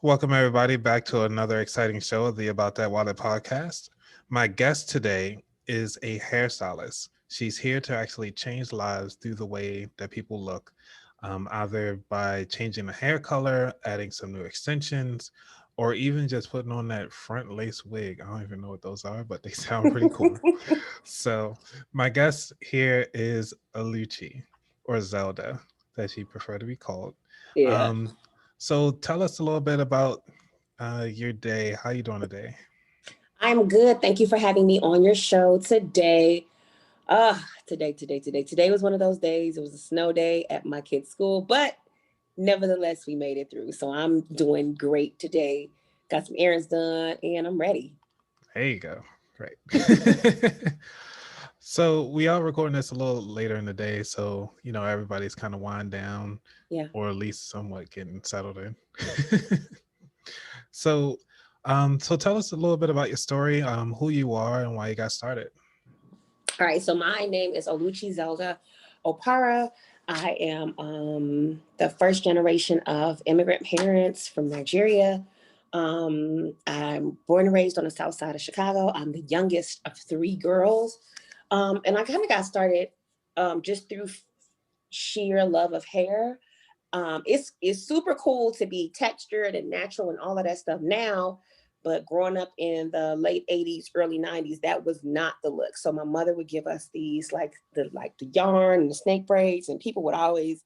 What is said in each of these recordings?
Welcome, everybody, back to another exciting show of the About That Wallet podcast. My guest today is a hairstylist. She's here to actually change lives through the way that people look, either by changing the hair color, adding some new extensions, or even just putting on that front lace wig. I don't even know what those are, but they sound pretty cool. So, my guest here is OLUCHI, or Zelda, that she prefer to be called. Yeah, Um, so tell us a little bit about your day. How you doing today? I'm good. Thank you for having me on your show today. Today was one of those days. It was a snow day at my kid's school, but nevertheless, we made it through. So I'm doing great today. Got some errands done and I'm ready. There you go. Great. So we are recording this a little later in the day, so everybody's kind of wind down, Yeah. or at least somewhat getting settled in. so, so tell us a little bit about your story, who you are, and why you got started. All right. So my name is Oluchi Zelda Opara. I am the first generation of immigrant parents from Nigeria. I'm born and raised on the south side of Chicago. I'm the youngest of three girls. And I kind of got started just through sheer love of hair. It's super cool to be textured and natural and all of that stuff now, but growing up in the late 80s, early 90s, that was not the look. So my mother would give us these like the yarn and the snake braids, and people would always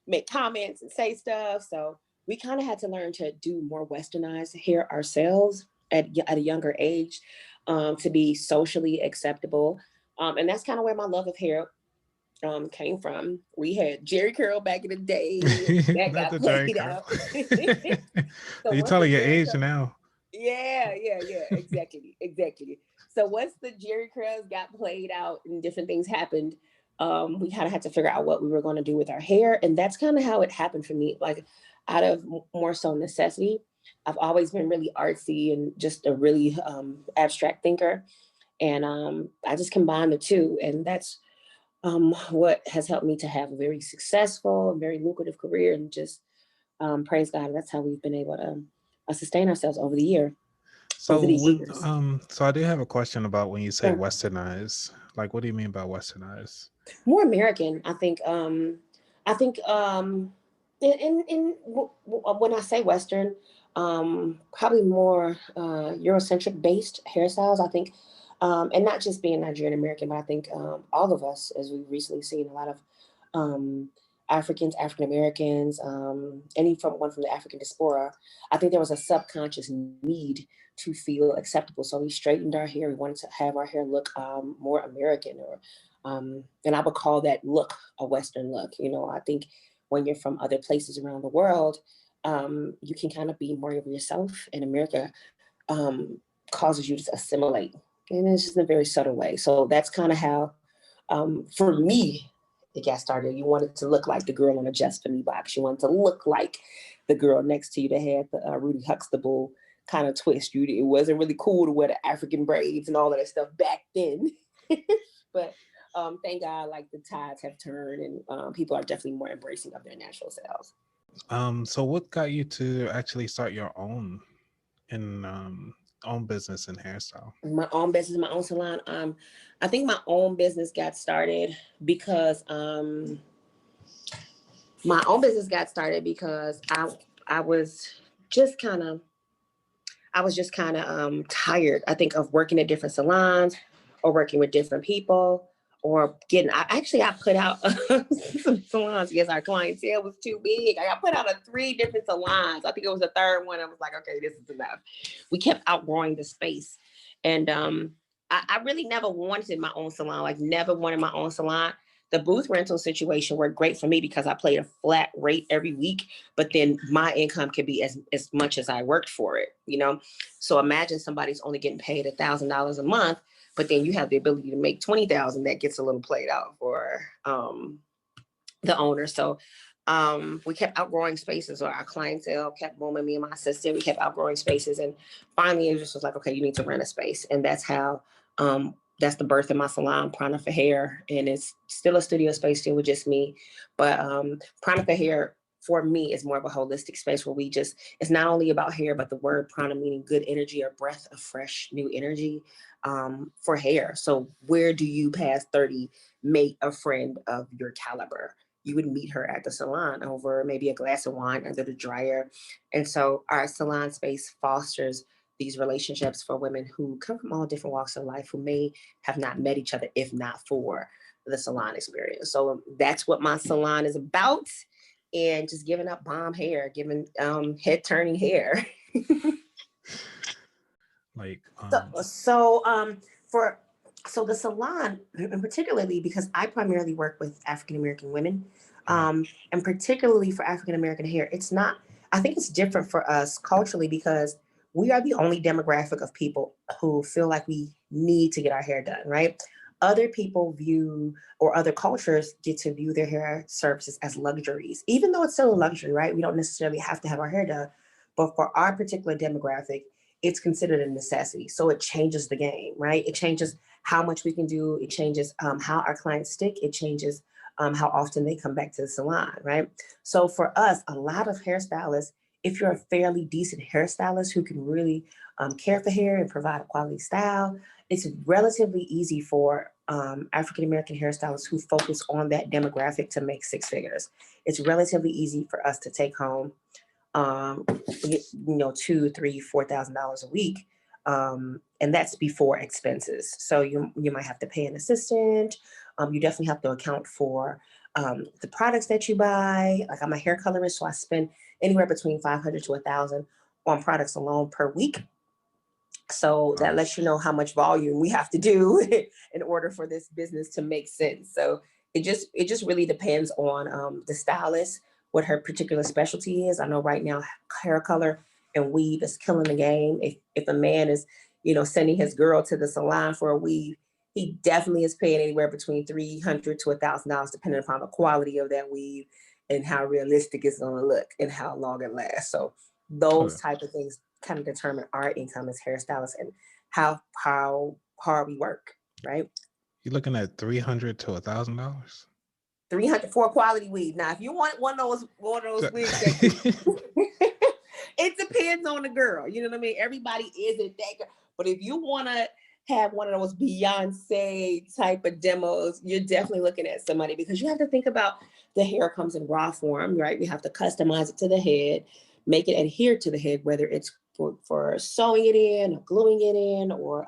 make comments and say stuff. So we kind of had to learn to do more westernized hair ourselves at a younger age, to be socially acceptable. And that's kind of where my love of hair came from. We had Jerry curl back in the day, and that Not got the Jerry played curl. out. So You once the telling your Jerry age curl, now. yeah, exactly. So once the Jerry curls got played out and different things happened, we kind of had to figure out what we were going to do with our hair, and that's kind of how it happened for me. Like out of more so necessity, I've always been really artsy and just a really abstract thinker, and I just combined the two, and that's what has helped me to have a very successful and very lucrative career, and just praise God, that's how we've been able to sustain ourselves over So the what? years. So I do have a question about when you say Sure. westernized. Like, what do you mean by westernized? More American, I think. I think when I say Western, probably more Eurocentric based hairstyles. I think, and not just being Nigerian American, but I think all of us, as we've recently seen, a lot of um, Africans, African Americans, any from one from the African diaspora. I think there was a subconscious need to feel acceptable, so we straightened our hair. We wanted to have our hair look more American, or and I would call that look a Western look. You know, I think when you're from other places around the world, you can kind of be more of yourself. And America causes you to assimilate, and it's just in a very subtle way. So that's kind of how, for me, it got started. You wanted to look like the girl on a Just For Me box. You wanted to look like the girl next to you that had the Rudy Huxtable kind of twist. It wasn't really cool to wear the African braids and all of that stuff back then. But thank God, like the tides have turned, and people are definitely more embracing of their natural selves. So what got you to actually start your in own business in hairstyle? My own business, my own salon. I think my own business got started because my own business got started because I was just kind of tired, I think, of working at different salons or working with different people, or I put out some salons because our clientele was too big. I got put out of 3 different salons. I think it was the third one. I was like, okay, this is enough. We kept outgrowing the space. And I really never wanted my own salon, like never wanted my own salon. The booth rental situation worked great for me because I played a flat rate every week, but then my income could be as much as I worked for it, you know? So imagine somebody's only getting paid $1,000 a month, but then you have the ability to make 20,000. That gets a little played out for the owner. So we kept outgrowing spaces, or our clientele kept booming. Me and my assistant, we kept outgrowing spaces, and finally it just was like, okay, you need to rent a space. And that's how that's the birth of my salon, Prana for Hair. And it's still a studio space, still with just me. But Prana for Hair for me, is more of a holistic space where it's not only about hair, but the word prana meaning good energy or breath of fresh new energy for hair. So where do you past 30 meet a friend of your caliber? You would meet her at the salon over maybe a glass of wine under the dryer. And so our salon space fosters these relationships for women who come from all different walks of life, who may have not met each other if not for the salon experience. So that's what my salon is about. And just giving up bomb hair, giving head turning hair. Like, For the salon, and particularly because I primarily work with African American women, and particularly for African American hair, it's not. I think it's different for us culturally because we are the only demographic of people who feel like we need to get our hair done, right? Other people view, or other cultures get to view their hair services as luxuries, even though it's still a luxury, right? We don't necessarily have to have our hair done. But for our particular demographic, it's considered a necessity. So it changes the game, right? It changes how much we can do. It changes how our clients stick. It changes how often they come back to the salon, right? So for us, a lot of hairstylists, if you're a fairly decent hairstylist who can really care for hair and provide a quality style, it's relatively easy for African American hairstylists who focus on that demographic to make six figures. It's relatively easy for us to take home $2,000, $3,000, $4,000 a week. And that's before expenses. So you might have to pay an assistant. You definitely have to account for the products that you buy. Like, I'm a hair colorist, so I spend anywhere between $500 to $1,000 on products alone per week. So that lets you know how much volume we have to do in order for this business to make sense. So it just really depends on the stylist, what her particular specialty is. I know right now hair color and weave is killing the game. If a man is, sending his girl to the salon for a weave, he definitely is paying anywhere between $300 to $1,000, depending upon the quality of that weave and how realistic it's going to look and how long it lasts. So those type of things kind of determine our income as hairstylists and how hard we work, right? You're looking at $300 to $1,000. 300 for a quality weave. Now, if you want one of those wigs, it depends on the girl. You know what I mean? Everybody isn't that girl. But if you want to have one of those Beyonce type of demos, you're definitely looking at somebody, because you have to think about the hair comes in raw form, right? We have to customize it to the head, make it adhere to the head, whether it's for sewing it in or gluing it in or,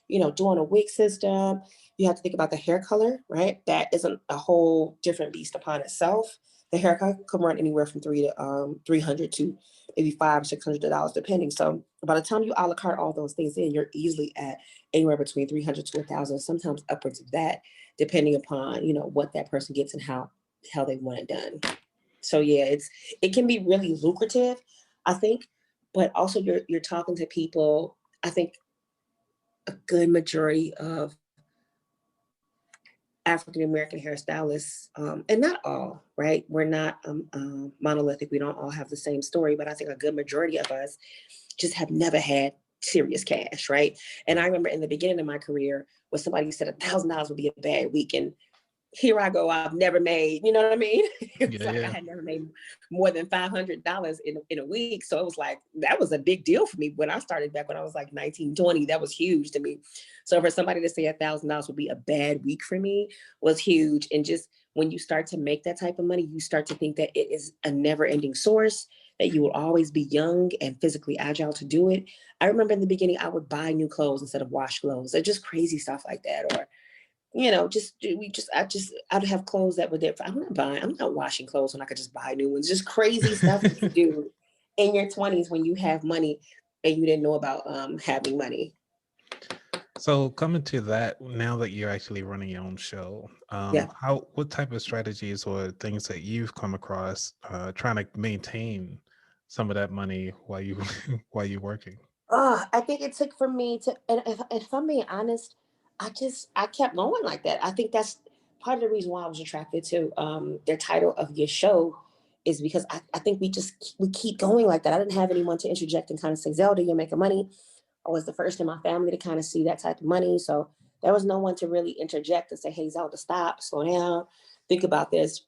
doing a wig system. You have to think about the hair color, right? That is a whole different beast upon itself. The hair color can run anywhere from $300 to maybe $500-$600, depending. So by the time you a la carte all those things in, you're easily at anywhere between $300 to $1,000, sometimes upwards of that, depending upon what that person gets and how they want it done. So yeah, it can be really lucrative, I think, but also you're talking to people. I think a good majority of African American hairstylists, and not all, right? We're not monolithic. We don't all have the same story, but I think a good majority of us just have never had serious cash, right? And I remember in the beginning of my career, when somebody said $1,000 would be a bad week, and here I go, I've never made, you know what I mean? It's I had never made more than $500 in a week. So it was like, that was a big deal for me when I started back when I was like 19, 20. That was huge to me. So for somebody to say $1,000 would be a bad week for me was huge. And just when you start to make that type of money, you start to think that it is a never ending source, that you will always be young and physically agile to do it. I remember in the beginning, I would buy new clothes instead of wash clothes, or just crazy stuff like that. Or I'd have clothes that were there. I'm not washing clothes when I could just buy new ones. Just crazy stuff that you do in your 20s when you have money and you didn't know about having money. So coming to that, now that you're actually running your own show, what type of strategies or things that you've come across trying to maintain some of that money while you're working? I think it took for me to, and if I'm being honest, I kept going like that. I think that's part of the reason why I was attracted to the title of your show, is because I think we keep going like that. I didn't have anyone to interject and kind of say, Zelda, you're making money. I was the first in my family to kind of see that type of money. So there was no one to really interject and say, hey, Zelda, stop, slow down, think about this.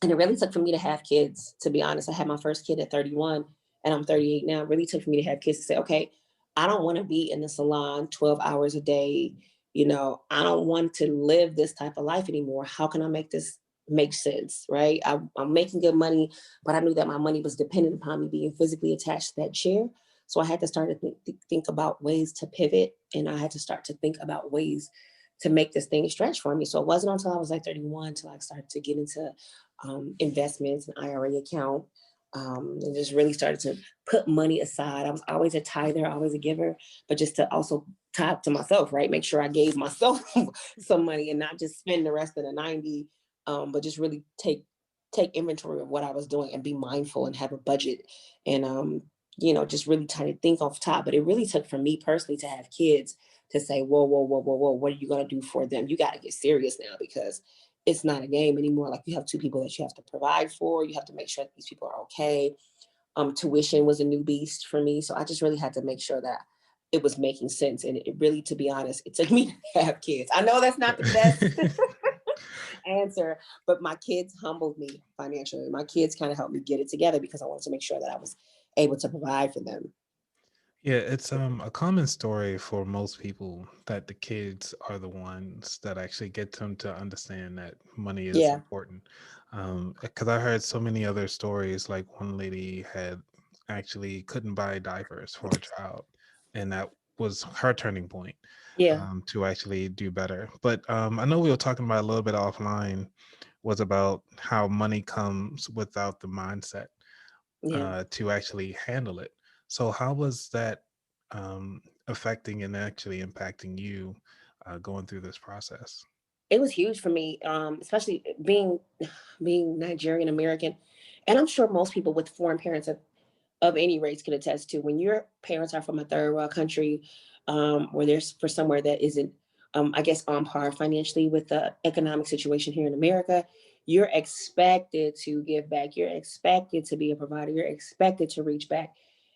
And it really took for me to have kids, to be honest. I had my first kid at 31 and I'm 38 now. It really took for me to have kids to say, okay, I don't want to be in the salon 12 hours a day. I don't want to live this type of life anymore. How can I make this make sense? Right. I'm making good money, but I knew that my money was dependent upon me being physically attached to that chair. So I had to start to think about ways to pivot, and I had to start to think about ways to make this thing stretch for me. So it wasn't until I was like 31 until I started to get into investments and IRA account, and just really started to put money aside. I was always a tither, always a giver, but just to also tie to myself, right? Make sure I gave myself some money and not just spend the rest of the 90, but just really take inventory of what I was doing and be mindful and have a budget, and just really trying to think off top. But it really took for me personally to have kids to say, whoa, whoa, whoa, whoa, whoa, what are you gonna do for them? You got to get serious now, because it's not a game anymore. Like, you have two people that you have to provide for. You have to make sure that these people are okay. Tuition was a new beast for me. So I just really had to make sure that it was making sense. And it really, to be honest, it took me to have kids. I know that's not the best answer, but my kids humbled me financially. My kids kind of helped me get it together because I wanted to make sure that I was able to provide for them. Yeah, it's a common story for most people that the kids are the ones that actually get them to understand that money is Yeah. important. Because I heard so many other stories, like one lady had actually couldn't buy diapers for her child, and that was her turning point Yeah. to actually do better. But I know we were talking about a little bit offline was about how money comes without the mindset Yeah. to actually handle it. So, how was that affecting and actually impacting you going through this process? It was huge for me, especially being Nigerian American. And I'm sure most people with foreign parents of any race can attest to, when your parents are from a third world country, or there's for somewhere that isn't, I guess, on par financially with the economic situation here in America, you're expected to give back. You're expected to be a provider. You're expected to reach back,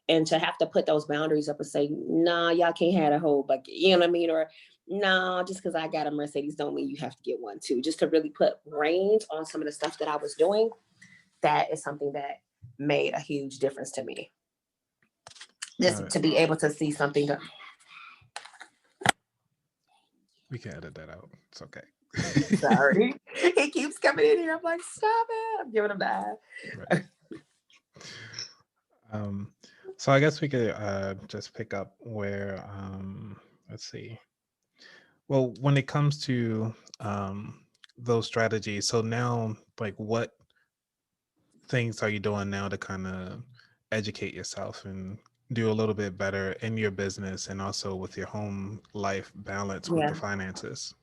and to have to put those boundaries up and say, nah, y'all can't have a whole bucket. You know what I mean? Or no, just because I got a Mercedes don't mean you have to get one too. Just to really put reins on some of the stuff that I was doing, that is something that made a huge difference to me. All Just right, to be able to see something that, we can edit that out. It's okay. sorry, he keeps coming in here. I'm like, stop it. I'm giving him that. Right. Um, so I guess we could just pick up where let's see. Well, when it comes to those strategies, so now, like, what things are you doing now to kind of educate yourself and do a little bit better in your business and also with your home life balance with the Yeah. finances?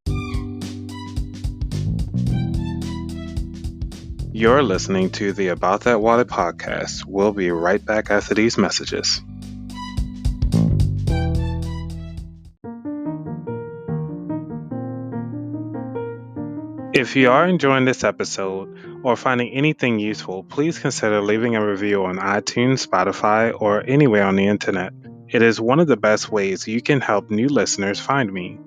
You're listening to the About That Wallet podcast. We'll be right back after these messages. If you are enjoying this episode or finding anything useful, please consider leaving a review on iTunes, Spotify, or anywhere on the internet. It is one of the best ways you can help new listeners find me,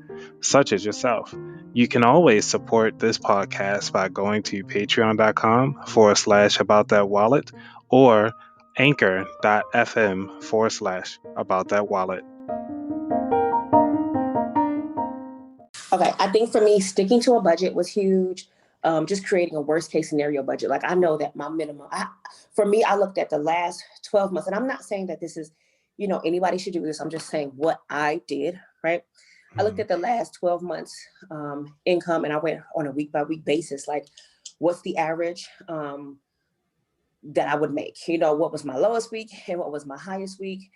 such as yourself. You can always support this podcast by going to patreon.com/about that wallet or anchor.fm/about that wallet. Okay, I think for me, sticking to a budget was huge. Just creating a worst case scenario budget. Like, I know that my minimum, for me, I looked at the last 12 months, and I'm not saying that this is, anybody should do this. I'm just saying what I did, right? I looked Mhm. at the last 12 months income, and I went on a week by week basis. Like, what's the average that I would make? What was my lowest week and what was my highest week?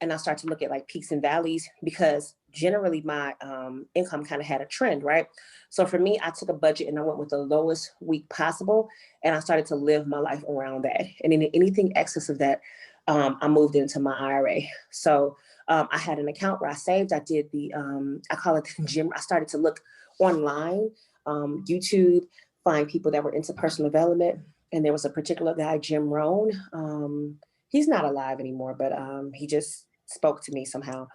And I start to look at like peaks and valleys, because generally my income kind of had a trend, right? So for me, I took a budget and I went with the lowest week possible, and I started to live my life around that. And then anything excess of that, I moved into my IRA. So I had an account where I saved. I did I call it the gym. I started to look online, YouTube, find people that were into personal development. And there was a particular guy, Jim Rohn. He's not alive anymore, but he just spoke to me somehow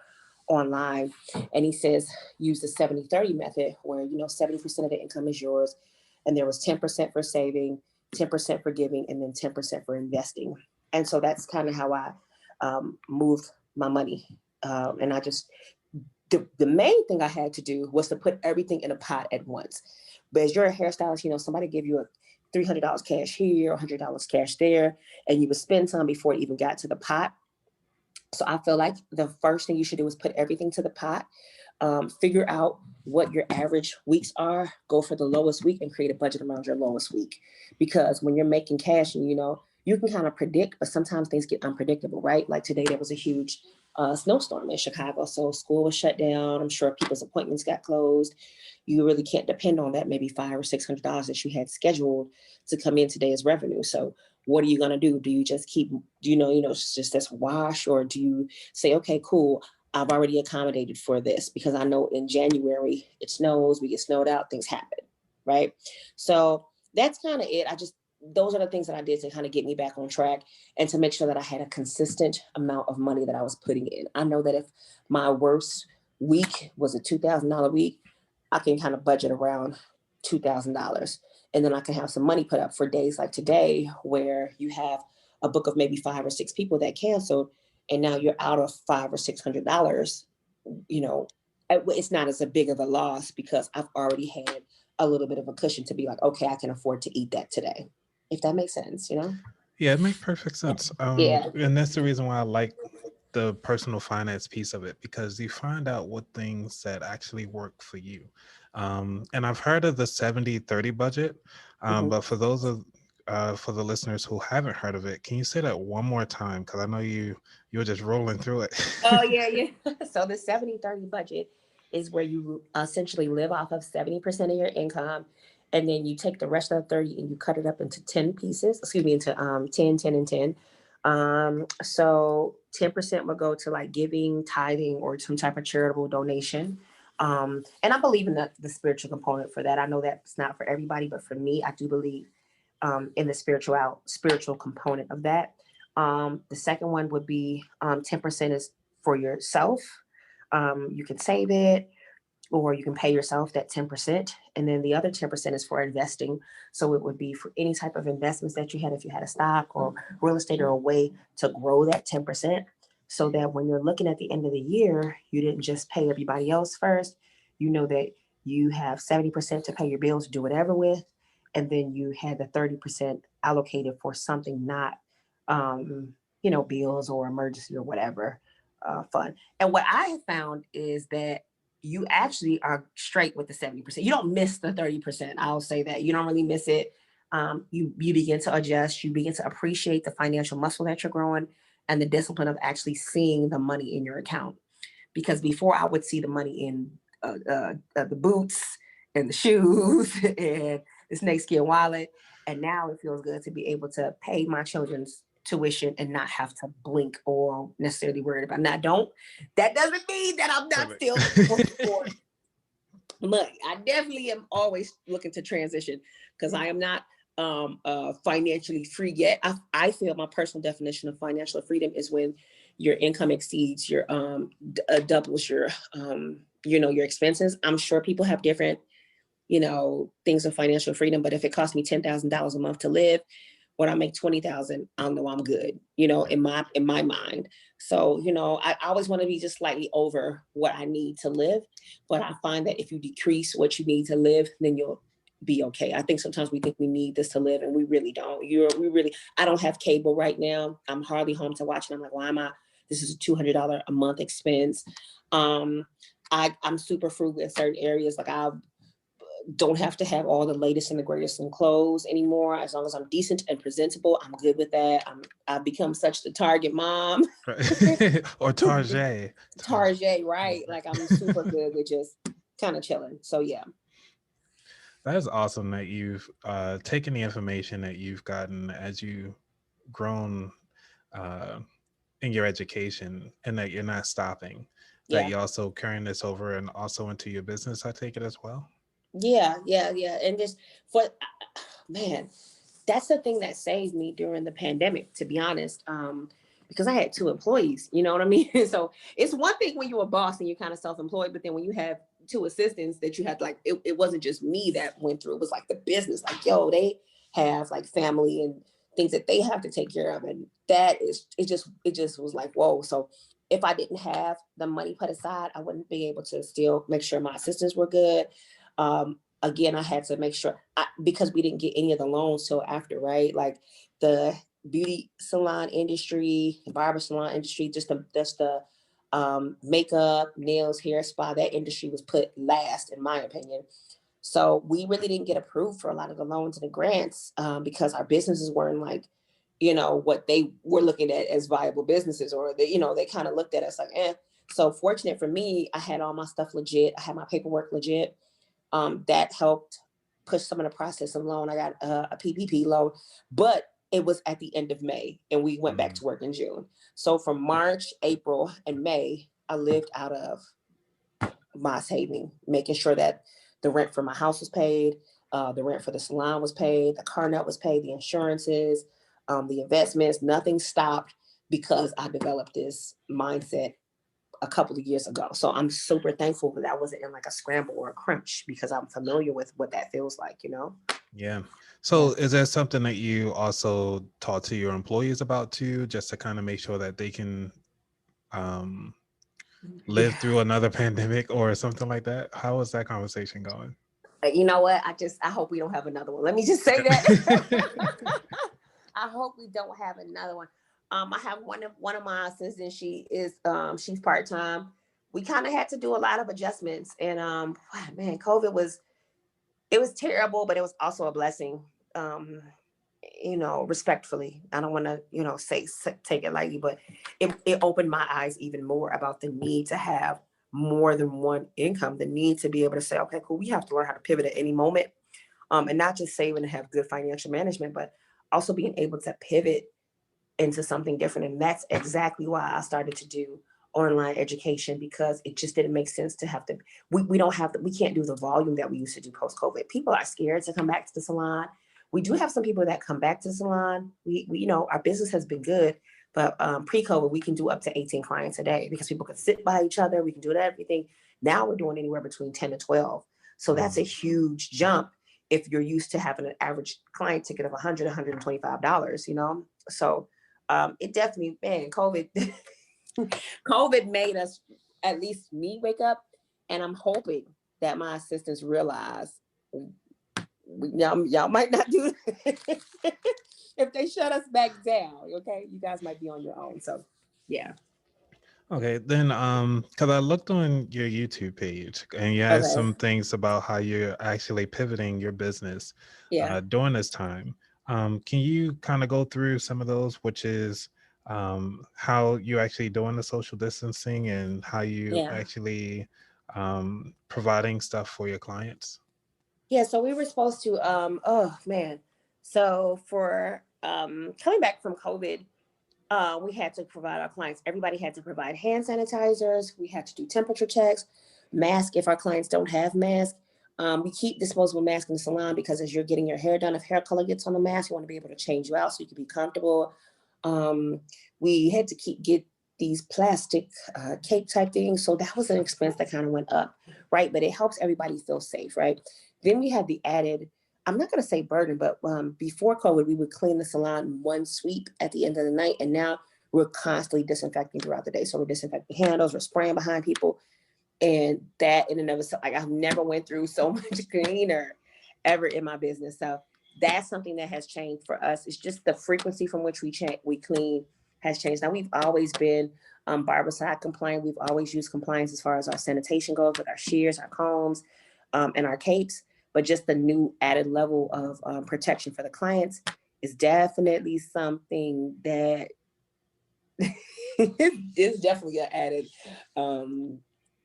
online. And he says, use the 70-30 method, where 70% of the income is yours, and there was 10% for saving, 10% for giving, and then 10% for investing. And so that's kind of how I moved my money. And I just, the main thing I had to do was to put everything in a pot at once. But as you're a hairstylist, you know, somebody give you a $300 cash here, $100 cash there, and you would spend some before it even got to the pot. So I feel like the first thing you should do is put everything to the pot, figure out what your average weeks are, go for the lowest week and create a budget around your lowest week. Because when you're making cash and, you know, you can kind of predict, but sometimes things get unpredictable, right? Like today, there was a huge snowstorm in Chicago. So school was shut down. I'm sure people's appointments got closed. You really can't depend on that maybe $500 or $600 that you had scheduled to come in today as revenue. So what are you going to do? Do you just keep, it's just this wash, or do you say, okay, cool, I've already accommodated for this, because I know in January it snows, we get snowed out, things happen, right? So that's kind of it. Those are the things that I did to kind of get me back on track and to make sure that I had a consistent amount of money that I was putting in. I know that if my worst week was a $2,000 week, I can kind of budget around $2,000. And then I can have some money put up for days like today, where you have a book of maybe 5 or 6 people that canceled, and now you're out of $500 or $600. You know, it's not as a big of a loss because I've already had a little bit of a cushion to be like, okay, I can afford to eat that today. If that makes sense, you know? Yeah, it makes perfect sense. Yeah. And that's the reason why I like the personal finance piece of it, because you find out what things that actually work for you. And I've heard of the 70-30 budget, but for the listeners who haven't heard of it, can you say that one more time? Because I know you were just rolling through it. Oh, yeah. So the 70-30 budget is where you essentially live off of 70% of your income. And then you take the rest of the 30 and you cut it up into 10 pieces, into 10, 10, and 10. So 10% will go to like giving, tithing, or some type of charitable donation. And I believe in the spiritual component for that. I know that's not for everybody, but for me, I do believe in the spiritual component of that. The second one would be 10% is for yourself. You can save it, or you can pay yourself that 10%. And then the other 10% is for investing. So it would be for any type of investments that you had, if you had a stock or real estate, or a way to grow that 10%. So that when you're looking at the end of the year, you didn't just pay everybody else first. You know that you have 70% to pay your bills, do whatever with. And then you had the 30% allocated for something not, bills or emergency or whatever fun. And what I have found is that you actually are straight with the 70%. You don't miss the 30%. I'll say that. You don't really miss it. You begin to adjust. You begin to appreciate the financial muscle that you're growing, and the discipline of actually seeing the money in your account. Because before, I would see the money in the boots and the shoes and the snakeskin wallet. And now it feels good to be able to pay my children's tuition and not have to blink or necessarily worried about. Now, that doesn't mean that I'm not still for money. I definitely am always looking to transition, because I am not financially free yet. I feel my personal definition of financial freedom is when your income exceeds your doubles your your expenses. I'm sure people have different things of financial freedom, but if it costs me $10,000 a month to live, when I make 20,000, I know I'm good, in my mind. So, I always want to be just slightly over what I need to live. But I find that if you decrease what you need to live, then you'll be okay. I think sometimes we think we need this to live, and we really don't. I don't have cable right now. I'm hardly home to watch it. I'm like, why am I? This is a $200 a month expense. I'm super frugal in certain areas. Like, I don't have to have all the latest and the greatest in clothes anymore. As long as I'm decent and presentable, I'm good with that. I've become such the Target mom. Or Target. Target, right? Like, I'm super good with just kind of chilling. So yeah. That is awesome that you've taken the information that you've gotten as you've grown in your education, and that you're not stopping, that you're also carrying this over and also into your business, I take it as well. Yeah. And just man, that's the thing that saved me during the pandemic, to be honest. Because I had 2 employees, you know what I mean? So it's one thing when you're a boss and you're kind of self-employed, but then when you have 2 assistants that you had, like, it wasn't just me that went through, it was like the business, like, yo, they have like family and things that they have to take care of. And that is, it just was like, whoa. So if I didn't have the money put aside, I wouldn't be able to still make sure my assistants were good. Again, I had to make sure because we didn't get any of the loans till after, right? Like the beauty salon industry, barber salon industry, just the makeup, nails, hair, spa, that industry was put last, in my opinion. So we really didn't get approved for a lot of the loans and the grants because our businesses weren't like, what they were looking at as viable businesses, or they kind of looked at us like, eh. So fortunate for me, I had all my stuff legit. I had my paperwork legit. That helped push some of the process along. I got a PPP loan, but it was at the end of May and we went back to work in June. So from March, April, and May, I lived out of my saving, making sure that the rent for my house was paid, the rent for the salon was paid, the car note was paid, the insurances, the investments, nothing stopped because I developed this mindset a couple of years ago. So I'm super thankful that I wasn't in like a scramble or a crunch because I'm familiar with what that feels like. Yeah. So Yeah. is that something that you also talk to your employees about too, just to kind of make sure that they can um, live Yeah. through another pandemic or something like that? How is that conversation going? You know what? I hope we don't have another one. Let me just say that. I hope we don't have another one. I have one of my assistants. She's part time. We kind of had to do a lot of adjustments, and man, COVID was terrible, but it was also a blessing. Um, respectfully, I don't want to take it lightly, but it opened my eyes even more about the need to have more than one income, the need to be able to say, okay, cool, we have to learn how to pivot at any moment, and not just save and have good financial management, but also being able to pivot into something different. And that's exactly why I started to do online education, because it just didn't make sense to have to, we can't do the volume that we used to do post COVID. People are scared to come back to the salon. We do have some people that come back to the salon. We our business has been good, but pre-COVID, we can do up to 18 clients a day because people can sit by each other. We can do everything. Now we're doing anywhere between 10 to 12. So that's a huge jump if you're used to having an average client ticket of $100, $125, So it definitely, man, COVID made us, at least me, wake up. And I'm hoping that my assistants realize y'all might not do it if they shut us back down. Okay, you guys might be on your own. So yeah. Okay, then because I looked on your YouTube page and you had Okay. some things about how you're actually pivoting your business Yeah. during this time. Can you kind of go through some of those, which is how you're actually doing the social distancing and how you Yeah. actually providing stuff for your clients? Yeah. So we were supposed to. Oh man. So for coming back from COVID, we had to provide our clients, everybody had to provide hand sanitizers. We had to do temperature checks, mask if our clients don't have masks. We keep disposable masks in the salon because as you're getting your hair done, if hair color gets on the mask, you want to be able to change you out so you can be comfortable. Um, we had to get these plastic cape type things. So that was an expense that kind of went up, right? But it helps everybody feel safe, right? Then we had the added, I'm not going to say burden, but before COVID, we would clean the salon in one sweep at the end of the night. And now we're constantly disinfecting throughout the day. So we're disinfecting handles, we're spraying behind people. And that in and of itself, like I've never went through so much cleaner ever in my business. So that's something that has changed for us. It's just the frequency from which we clean has changed. Now we've always been barbicide compliant. We've always used compliance as far as our sanitation goes with our shears, our combs, and our capes. But just the new added level of protection for the clients is definitely something that is definitely an added,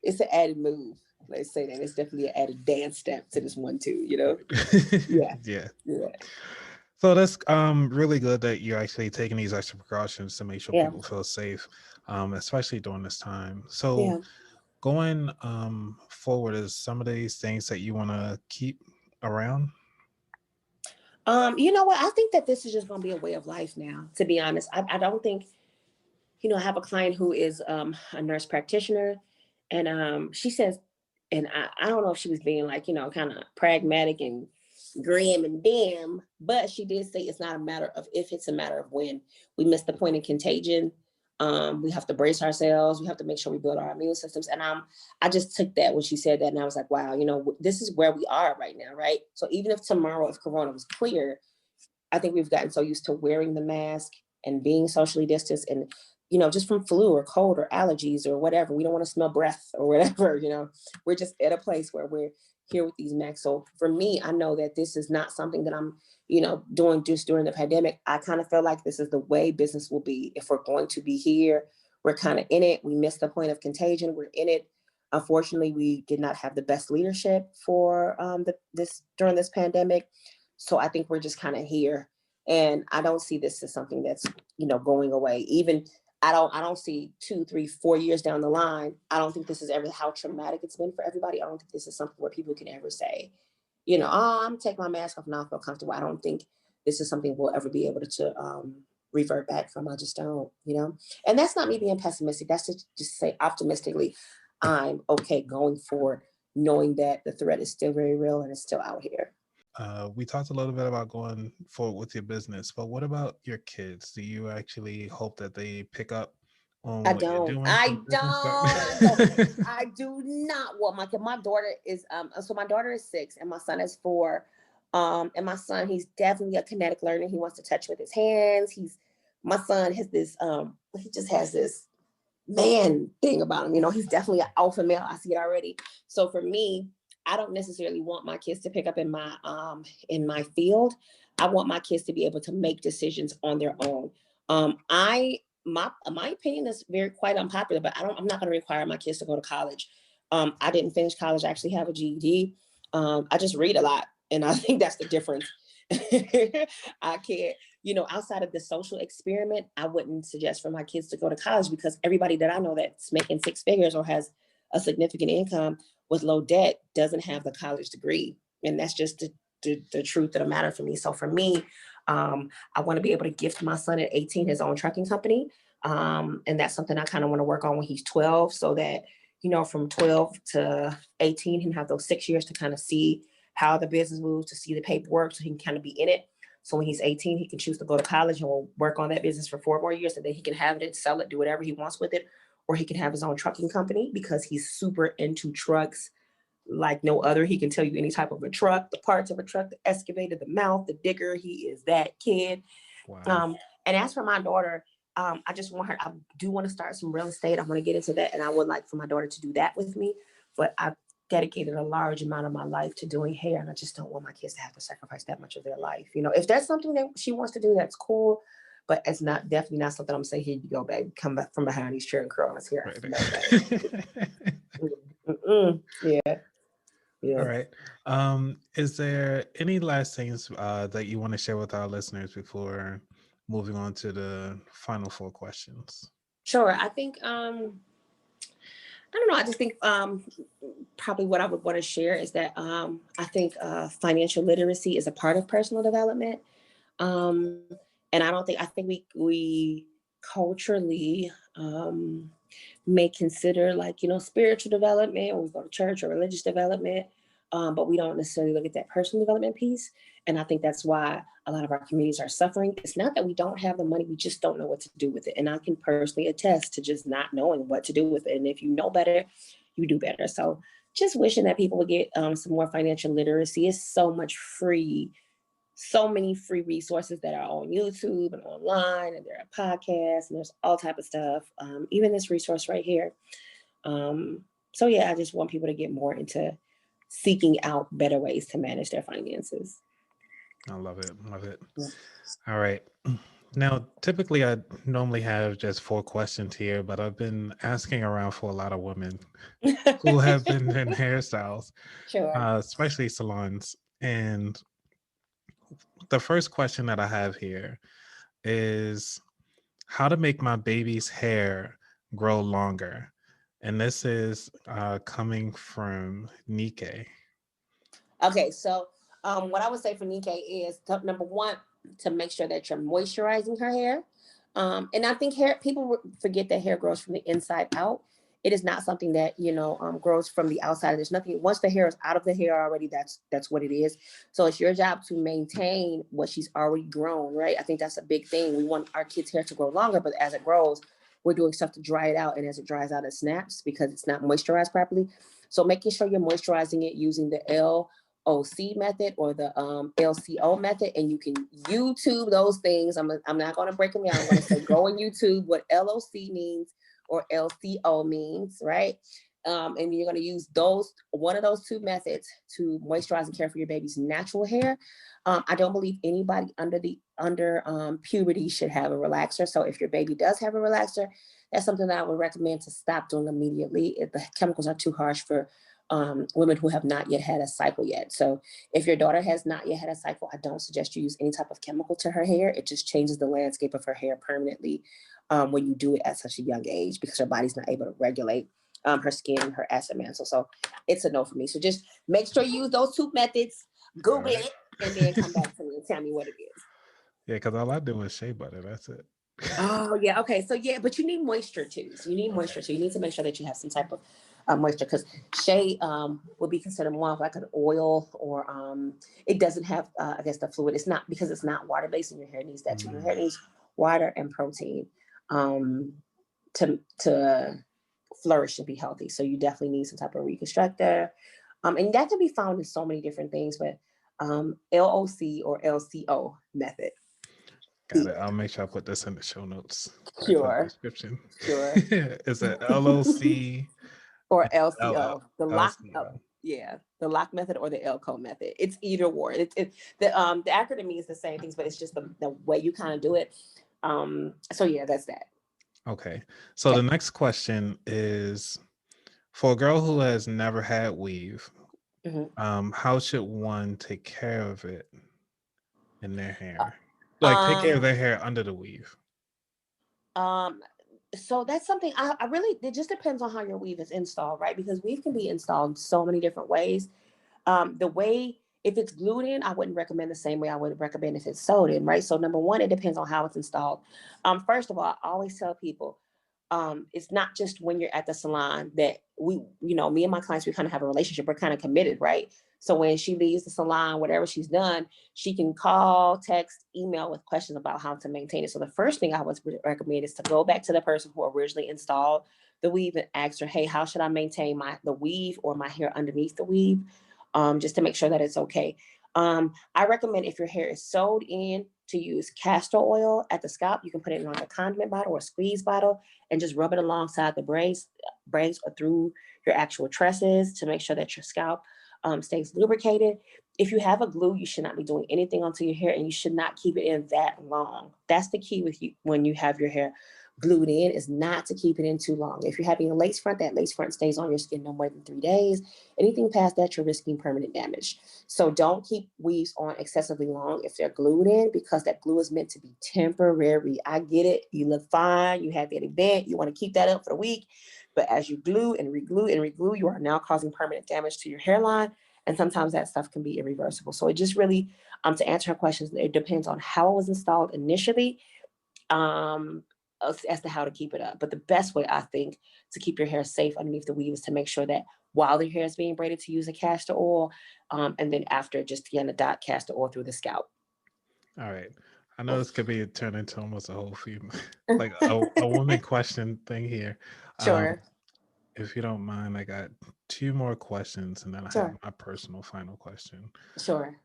it's an added move. Let's say that it's definitely an added dance step to this one too. Yeah. Yeah. Yeah. So that's really good that you're actually taking these extra precautions to make sure Yeah. people feel safe, especially during this time. So Yeah. going forward, is some of these things that you want to keep around? You know what? I think that this is just going to be a way of life now, to be honest. I don't think, I have a client who is a nurse practitioner, and she says, and I don't know if she was being like, kind of pragmatic and grim and dim, but she did say it's not a matter of if, it's a matter of when. We missed the point in contagion. We have to brace ourselves. We have to make sure we build our immune systems. And I just took that when she said that, and I was like, wow, this is where we are right now, right? So even if tomorrow, if Corona was clear, I think we've gotten so used to wearing the mask and being socially distanced, and just from flu or cold or allergies or whatever, we don't want to smell breath or whatever. We're just at a place where we're here with these masks. So for me, I know that this is not something that I'm doing just during the pandemic. I kind of feel like this is the way business will be if we're going to be here. We're kind of in it. We missed the point of contagion. We're in it. Unfortunately, we did not have the best leadership for during this pandemic. So I think we're just kind of here, and I don't see this as something that's going away. Even I don't see 2, 3, 4 years down the line. I don't think this is ever how traumatic it's been for everybody. I don't think this is something where people can ever say, oh, I'm gonna take my mask off and I feel comfortable. I don't think this is something we'll ever be able to revert back from. I just don't, and that's not me being pessimistic. That's just say optimistically, I'm okay going forward, knowing that the threat is still very real and it's still out here. We talked a little bit about going forward with your business, but what about your kids? Do you actually hope that they pick up on I what you're don't. doing for I the business? don't. I do not want my kid. My daughter is so my daughter is 6 and my son is 4. And my son, he's definitely a kinetic learner. He wants to touch with his hands. My son has this he just has this man thing about him. He's definitely an alpha male. I see it already. So for me, I don't necessarily want my kids to pick up in my field. I want my kids to be able to make decisions on their own. My opinion is quite unpopular, but I'm not going to require my kids to go to college. I didn't finish college. I actually have a GED. I just read a lot, and I think that's the difference. I can't, outside of the social experiment, I wouldn't suggest for my kids to go to college, because everybody that I know that's making 6 figures or has a significant income with low debt doesn't have the college degree. And that's just the truth of the matter for me. So for me, I want to be able to gift my son at 18 his own trucking company. And that's something I kind of want to work on when he's 12, so that, from 12 to 18, he can have those 6 years to kind of see how the business moves, to see the paperwork, so he can kind of be in it. So when he's 18, he can choose to go to college and we'll work on that business for 4 more years, and then he can have it, sell it, do whatever he wants with it. Or he can have his own trucking company, because he's super into trucks like no other. He can tell you any type of a truck, the parts of a truck, the excavator, the mouth, the digger. He is that kid. Wow. And as for my daughter, I just want her, I do want to start some real estate. I want to get into that, and I would like for my daughter to do that with me. But I've dedicated a large amount of my life to doing hair, and I just don't want my kids to have to sacrifice that much of their life. If that's something that she wants to do, that's cool. But it's definitely not something I'm saying, here you go, babe, come back from behind these chair and curl us here. No, yeah. All right. Is there any last things that you want to share with our listeners before moving on to the final 4 questions? Sure. I think I don't know. I just think probably what I would want to share is that I think financial literacy is a part of personal development. And I think we culturally may consider, like, spiritual development, or we go to church, or religious development, but we don't necessarily look at that personal development piece. And I think that's why a lot of our communities are suffering. It's not that we don't have the money, we just don't know what to do with it. And I can personally attest to just not knowing what to do with it. And if you know better, you do better. So just wishing that people would get some more financial literacy. It's so many free resources that are on YouTube and online, and there are podcasts, and there's all type of stuff. Even this resource right here. So yeah, I just want people to get more into seeking out better ways to manage their finances. I love it. Love it. Yeah. All right. Now, typically I normally have just 4 questions here, but I've been asking around for a lot of women who have been in hairstyles, sure. Especially salons. And the first question that I have here is how to make my baby's hair grow longer. And this is coming from Nike. Okay, so what I would say for Nike is number 1, to make sure that you're moisturizing her hair. And I think people forget that hair grows from the inside out. It is not something that, grows from the outside. There's nothing, once the hair is out of the hair already, that's what it is. So it's your job to maintain what she's already grown, right? I think that's a big thing. We want our kids' hair to grow longer, but as it grows, we're doing stuff to dry it out. And as it dries out, it snaps because it's not moisturized properly. So making sure you're moisturizing it using the LOC method or the LCO method, and you can YouTube those things. I'm not going to break them down. I'm going to say go on YouTube what LOC means or LCO means, right? And you're going to use one of those two methods to moisturize and care for your baby's natural hair. I don't believe anybody under puberty should have a relaxer. So if your baby does have a relaxer, that's something that I would recommend to stop doing immediately if the chemicals are too harsh for women who have not yet had a cycle yet. So if your daughter has not yet had a cycle, I don't suggest you use any type of chemical to her hair. It just changes the landscape of her hair permanently when you do it at such a young age, because her body's not able to regulate her skin and her acid mantle. So it's a no for me. So just make sure you use those two methods, Google it, and then come back to me and tell me what it is. Yeah, because all I do is shea butter. That's it. Oh, yeah. Okay. So, yeah, but you need moisture too. So you need moisture. So you need to make sure that you have some type of moisture, because shea would be considered more of like an oil, or it doesn't have, I guess, the fluid. It's not, because it's not water based, and your hair needs that too. Your hair needs water and protein to flourish and be healthy. So you definitely need some type of reconstructor. And that can be found in so many different things, but LOC or LCO method. Got it. I'll make sure I put this in the show notes. Sure. Description. Sure. Is it LOC or LCO? The lock. LCO. Yeah, the lock method or the LCO method. It's either or. The acronym means the same things, but it's just the way you kind of do it. So yeah, that's that. Okay. So the next question is, for a girl who has never had weave, how should one take care of it in their hair? Like take care of their hair under the weave. So that's something I really, it just depends on how your weave is installed, right? Because weave can be installed so many different ways. The way, if it's glued in, I wouldn't recommend the same way I would recommend if it's sewed in, right? So number one, it depends on how it's installed. First of all, I always tell people, it's not just when you're at the salon that me and my clients, we kind of have a relationship. We're kind of committed, right? So when she leaves the salon, whatever she's done, she can call, text, email with questions about how to maintain it. So the first thing I would recommend is to go back to the person who originally installed the weave and ask her, hey, how should I maintain the weave or my hair underneath the weave? Just to make sure that it's okay. I recommend, if your hair is sewed in, to use castor oil at the scalp. You can put it in like a condiment bottle or a squeeze bottle and just rub it alongside the braids or through your actual tresses to make sure that your scalp stays lubricated. If you have a glue, you should not be doing anything onto your hair, and you should not keep it in that long. That's the key with you when you have your hair glued in, is not to keep it in too long. If you're having a lace front, that lace front stays on your skin no more than 3 days. Anything past that, you're risking permanent damage. So don't keep weaves on excessively long if they're glued in, because that glue is meant to be temporary. I get it. You look fine. You had that event. You want to keep that up for a week. But as you glue and reglue and reglue, you are now causing permanent damage to your hairline. And sometimes that stuff can be irreversible. So it just really, to answer her questions, it depends on how it was installed initially, as to how to keep it up. But the best way, I think, to keep your hair safe underneath the weave is to make sure that while the hair is being braided, to use a castor oil, and then after, just again, to dot castor oil through the scalp. All right. I know this could be turned into almost a whole female, like a woman question thing here. Sure. If you don't mind, I got 2 more questions, and then I have my personal final question. Sure.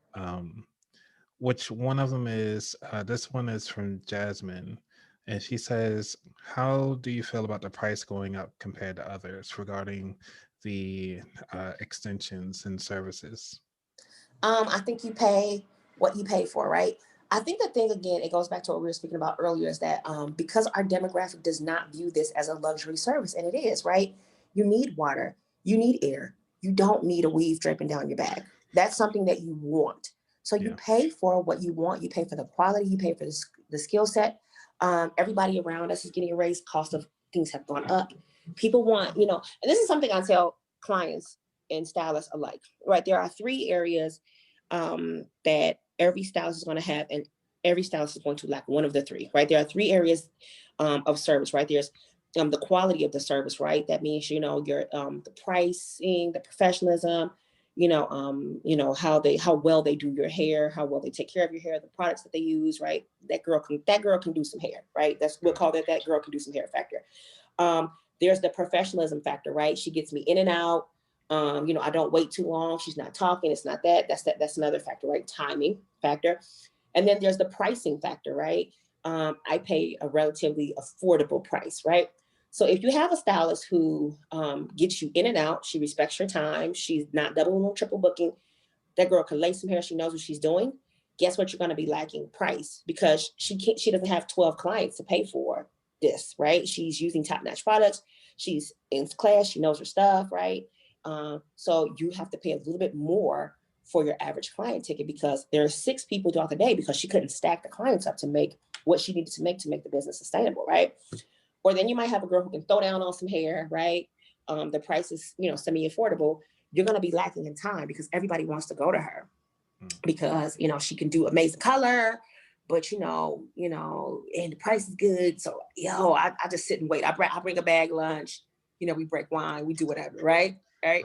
Which one of them is, this one is from Jasmine, and she says, how do you feel about the price going up compared to others regarding the extensions and services? I think you pay what you pay for, right? I think the thing, again, it goes back to what we were speaking about earlier, is that because our demographic does not view this as a luxury service, and it is, right? You need water, you need air, you don't need a weave draping down your back. That's something that you want. So you pay for what you want, you pay for the quality, you pay for the skill set. Everybody around us is getting a raise, cost of things have gone up. People want, and this is something I tell clients and stylists alike, right? There are 3 areas that every stylist is going to have, and every stylist is going to lack one of the 3, right? There are 3 areas of service, right? There's the quality of the service, right? That means, your the pricing, the professionalism, how well they do your hair, how well they take care of your hair, the products that they use, right? That girl can do some hair, right? We'll call that girl can do some hair factor. There's the professionalism factor, right? She gets me in and out. I don't wait too long. She's not talking. It's not that. That's another factor, right? Timing factor. And then there's the pricing factor, right? I pay a relatively affordable price, right? So if you have a stylist who gets you in and out, she respects your time, she's not double or triple booking, that girl can lay some hair, she knows what she's doing. Guess what? You're going to be lacking price, because she doesn't have 12 clients to pay for this, right? She's using top-notch products. She's in class. She knows her stuff, right? So you have to pay a little bit more for your average client ticket, because there are 6 people throughout the day, because she couldn't stack the clients up to make what she needed to make the business sustainable, right? Or then you might have a girl who can throw down on some hair, right? The price is, semi-affordable. You're going to be lacking in time, because everybody wants to go to her, because, she can do amazing color, but, and the price is good. So, I just sit and wait. I bring a bag lunch, we break wine, we do whatever, right? Right.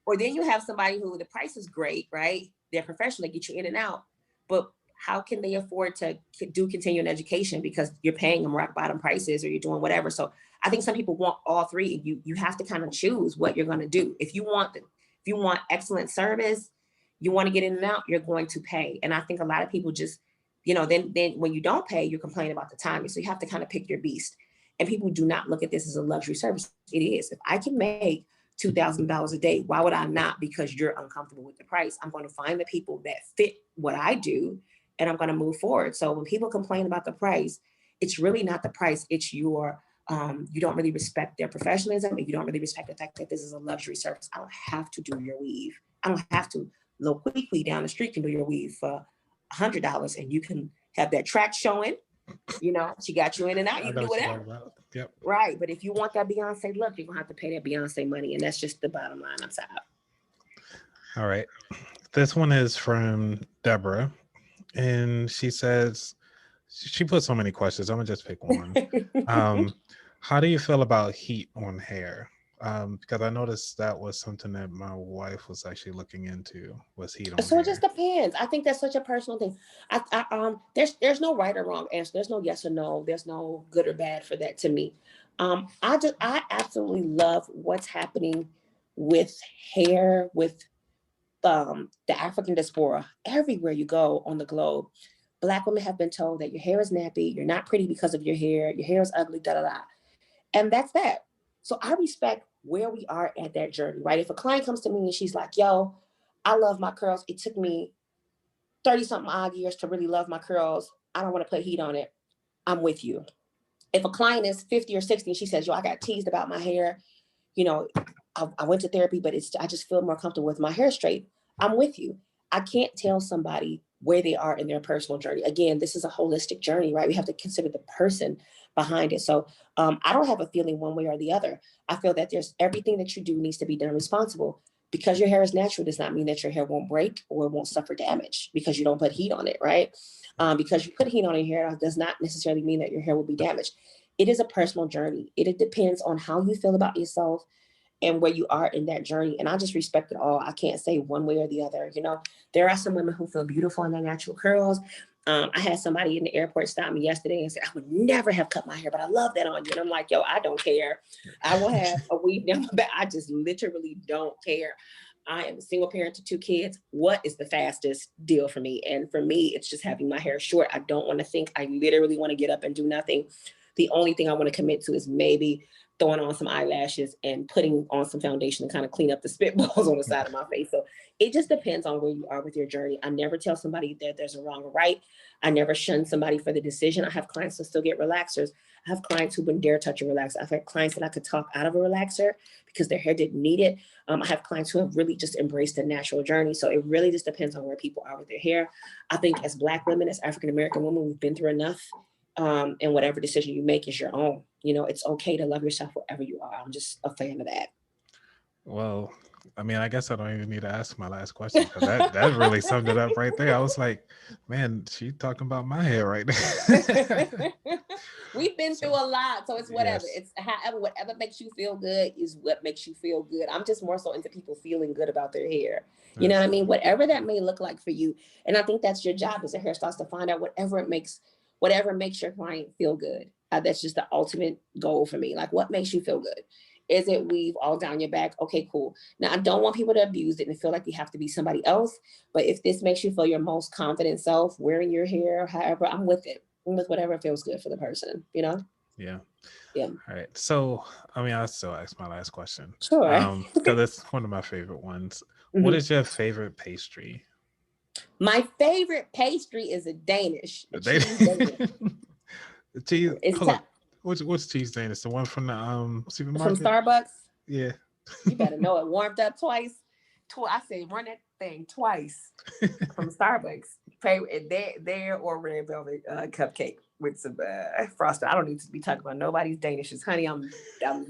Or then you have somebody who the price is great, right? They're professional, they get you in and out, but how can they afford to do continuing education, because you're paying them rock bottom prices, or you're doing whatever? So I think some people want all three. You have to kind of choose what you're going to do. If you want excellent service, you want to get in and out, you're going to pay. And I think a lot of people just, then when you don't pay, you complain about the timing. So you have to kind of pick your beast. And people do not look at this as a luxury service. It is. If I can make $2,000 a day, why would I not? Because you're uncomfortable with the price. I'm going to find the people that fit what I do, and I'm going to move forward. So when people complain about the price, it's really not the price. It's you don't really respect their professionalism, and you don't really respect the fact that this is a luxury service. I don't have to do your weave. I don't have to. Lil Quickly down the street can do your weave for $100, and you can have that track showing. She got you in and out. You can do whatever. Yep. Right. But if you want that Beyonce look, you're going to have to pay that Beyonce money. And that's just the bottom line. I'm sorry. All right. This one is from Deborah. And she says, she put so many questions. I'm going to just pick one. How do you feel about heat on hair? Because I noticed that was something that my wife was actually looking into, was heat on So hair. it just depends. I think that's such a personal thing. There's no right or wrong answer. There's no yes or no. There's no good or bad for that to me. I absolutely love what's happening with hair, with the African diaspora. Everywhere you go on the globe, Black women have been told that your hair is nappy, you're not pretty because of your hair is ugly, da da da. And that's that. So I respect where we are at that journey, right? If a client comes to me and she's like, yo, I love my curls. It took me 30 something odd years to really love my curls. I don't want to put heat on it. I'm with you. If a client is 50 or 60 and she says, yo, I got teased about my hair, I went to therapy, but I just feel more comfortable with my hair straight. I'm with you. I can't tell somebody where they are in their personal journey. Again, this is a holistic journey, right? We have to consider the person behind it. So I don't have a feeling one way or the other. I feel that there's everything that you do needs to be done responsible. Because your hair is natural does not mean that your hair won't break or won't suffer damage because you don't put heat on it, right? Because you put heat on your hair does not necessarily mean that your hair will be damaged. It is a personal journey. It depends on how you feel about yourself and where you are in that journey. And I just respect it all. I can't say one way or the other. There are some women who feel beautiful in their natural curls. I had somebody in the airport stop me yesterday and say, I would never have cut my hair, but I love that on you. And I'm like, yo, I don't care. I will have a weave down my back. I just literally don't care. I am a single parent to 2 kids. What is the fastest deal for me? And for me, it's just having my hair short. I don't want to think. I literally want to get up and do nothing. The only thing I want to commit to is maybe throwing on some eyelashes and putting on some foundation to kind of clean up the spitballs on the side of my face. So it just depends on where you are with your journey. I never tell somebody that there's a wrong or right. I never shun somebody for the decision. I have clients who still get relaxers. I have clients who wouldn't dare touch a relaxer. I've had clients that I could talk out of a relaxer because their hair didn't need it. I have clients who have really just embraced the natural journey. So it really just depends on where people are with their hair. I think as Black women, as African-American women, we've been through enough. And whatever decision you make is your own. It's okay to love yourself wherever you are. I'm just a fan of that. Well, I mean, I guess I don't even need to ask my last question because that really summed it up right there. I was like, man, she talking about my hair right now. We've been through So, a lot, so it's whatever. yes, It's however, whatever makes you feel good is what makes you feel good. I'm just more so into people feeling good about their hair. You know what yes, I mean? Whatever that may look like for you, and I think that's your job as a hairstylist to find out whatever makes your client feel good. That's just the ultimate goal for me. Like, what makes you feel good? Is it weave all down your back? Okay, cool. Now, I don't want people to abuse it and feel like you have to be somebody else. But if this makes you feel your most confident self wearing your hair, however, I'm with it. I'm with whatever feels good for the person, you know? yeah. Yeah. All right. So, I mean, I still ask my last question, Sure. because it's one of my favorite ones. What Mhm. is your favorite pastry? My favorite pastry is a Danish, a They cheese Danish. the cheese. It's Hold up. What's cheese Danish? The one from the from supermarket? Starbucks. Yeah. You better know it. Warmed up twice. I say run that thing twice from Starbucks. Pay their or red velvet cupcake with some frosting. I don't need to be talking about nobody's Danishes, honey. I'm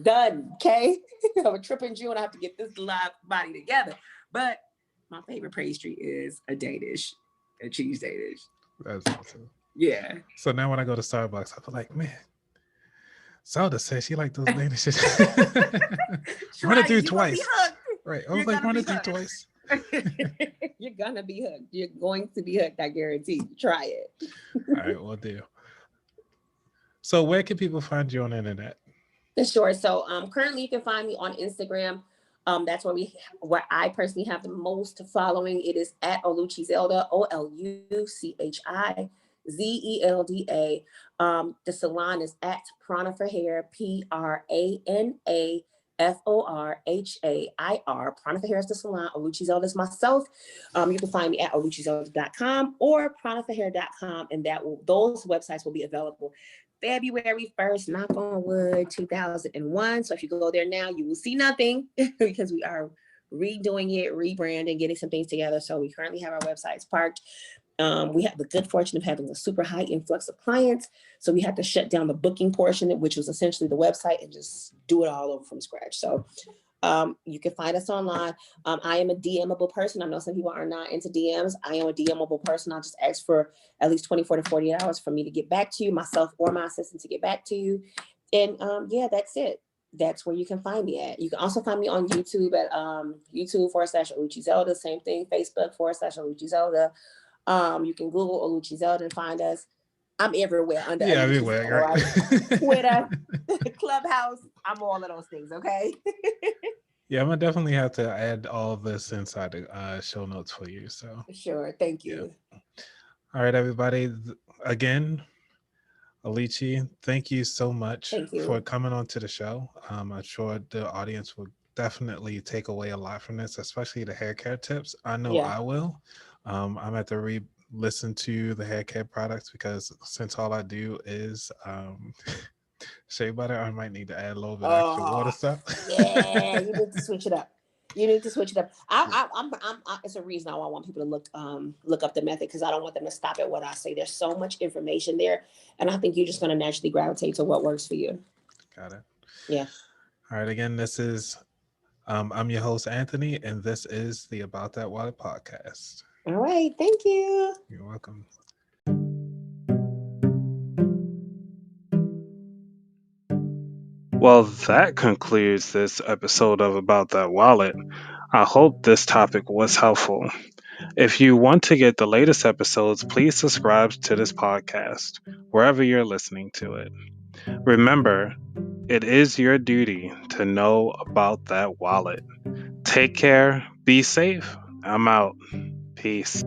done. Okay, I'm a trip in June. I have to get this live body together. But my favorite pastry is a Danish, a cheese Danish. That's awesome. Yeah. So now when I go to Starbucks, I feel like, man, Zelda says she like those Danishes. Run it Try through it. You're gonna be twice. hooked. Right. I was You're like, gonna run be it through hooked. twice. You're gonna be hooked. You're going to be hooked. I guarantee you. Try it. All right, we'll do. So where can people find you on the internet? Sure. So currently you can find me on Instagram. That's where I personally have the most following. It is at OLUCHI Zelda, OLUCHIZELDA. The salon is at Prana for Hair, PRANAFORHAIR. Prana for Hair is the salon. OLUCHI Zelda is myself. You can find me at oluchizelda.com or pranaforhair.com, and those websites will be available February 1st, knock on wood, 2001. So if you go there now, you will see nothing because we are redoing it, rebranding, getting some things together. So we currently have our websites parked. We have the good fortune of having a super high influx of clients. So we had to shut down the booking portion, which was essentially the website, and just do it all over from scratch. So you can find us online. I am a DMable person. I know some people are not into DMs. I am a DMable person. I'll just ask for at least 24 to 48 hours for me to get back to you, myself or my assistant to get back to you. And yeah, that's it. That's where you can find me at. You can also find me on YouTube at YouTube/OLUCHI Zelda. Same thing, Facebook/OLUCHI Zelda. You can Google OLUCHI Zelda and find us. I'm everywhere under Yeah, OLUCHI everywhere, Zelda, right? right? Twitter, Clubhouse. I'm all of those things, okay? Yeah, I'm gonna definitely have to add all this inside the show notes for you. So Sure. Thank yeah. you. All right, everybody. Again, Alici, thank you so much Thank for you. coming on to the show. I'm sure the audience will definitely take away a lot from this, especially the hair care tips. I know Yeah. I will. I'm at the listen to the hair care products because since all I do is shea butter, I might need to add a little bit of extra water Oh, stuff. yeah. You need to switch it up. You need to switch it up. It's a reason I want people to look up the method because I don't want them to stop at what I say. There's so much information there, and I think you're just going to naturally gravitate to what works for you. Got it. Yeah. All right. Again, this is I'm your host Anthony, and this is the About That Wallet podcast. All right. Thank you. You're welcome. Well, that concludes this episode of About That Wallet. I hope this topic was helpful. If you want to get the latest episodes, please subscribe to this podcast wherever you're listening to it. Remember, it is your duty to know about that wallet. Take care, be safe. I'm out. Peace.